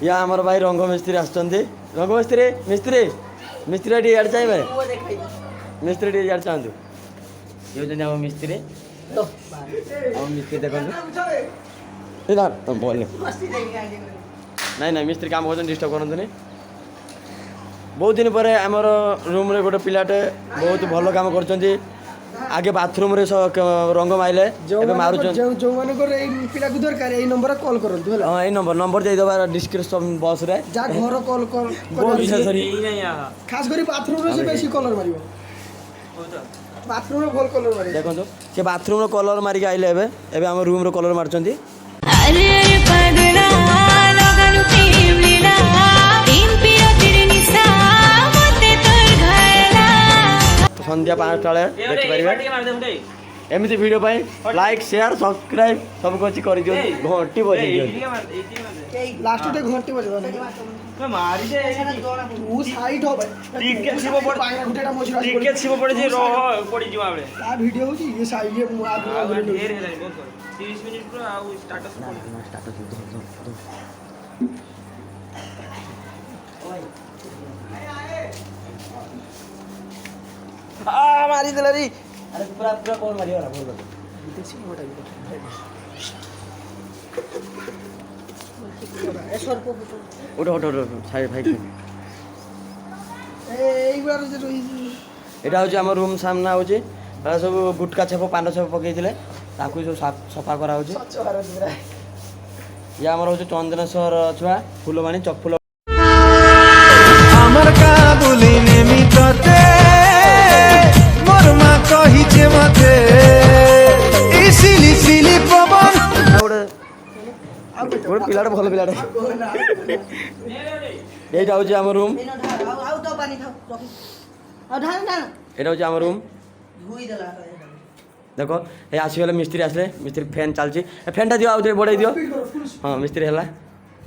या आमर भाई रंग मिस्त्री आसुचंदी रंग मिस्त्री मिस्त्री मिस्त्री टी यार चाहिए मिस्त्री टी यार चाहतु ये होचंदी हम मिस्त्री हम मिस्त्री देखंतु इधर तुम बोल नहीं नहीं मिस्त्री काम करछन डिस्टर्ब करंतु बहुत दिन पर आमर रूम रे गोटे पिलाटे बहुत भल काम करछंती आगे बाथरूम रे रंग माइले एबे मारुछन जो माने को ए पिला को दरकार ए नंबर कॉल करंतु होला हां ए नंबर दे दबा डिस्क्रिप्शन बॉक्स रे जा घर कॉल कर सॉरी खास करी बाथरूम रे से बेसी कलर मारियो बाथरूम रे गोल कलर मारियो देखंतु से बाथरूम रो कलर मारी के आइले एबे एबे हम रूम रो कलर मारछंती अरे पगड़ा लगन पीवलीला तीन पिया तेरे निसा मते तोर घायला संध्या 5 टाळे देख परिबे एमिति वीडियो पाई लाइक शेयर सब्सक्राइब सब कुछ करि दियो घंटी बजे दियो लास्ट ते घंटी बजे मारी दे तू साइड हो टिके छिबो पड़ पांगा गुटेटा मोछरा टिके छिबो पड़ जे रह पड़ी जिवा बेले आ वीडियो होची ये साइड ये मुआ ढेर हेला बोल कर 30 मिनिट पर आ स्टाटस आ मारी देला रे अरे पूरा पूरा कॉल मारियो ना बोल देखि मोटा ए सरपो उठ साइड भाई এইবার যে এটা হচ্ছে আমার রুম সামনে হচ্ছে সব গুটকা ছেপ পান ছেপ পকাইলে তাকে সব সফা করা হচ্ছে ইয়ে আমার হচ্ছে চন্দনেশ্বর ছুয়া ফুলবাণী চকফুল আমার কাবুলি নেমি ততে মোর মা কহিছে মতে এই সিলি সিলি পবন গোটে পিলাটা ভালো পিলাটা এইটা হচ্ছে আমার রুম এটা হচ্ছে আমার রুম দেখো এই আসিগলে মিস্ত্রি আসলে মিস্ত্রি ফ্যান চালছি ফ্যানটা দিও আউথরে বড়াই দিও হ্যাঁ মিস্ত্রি হেলা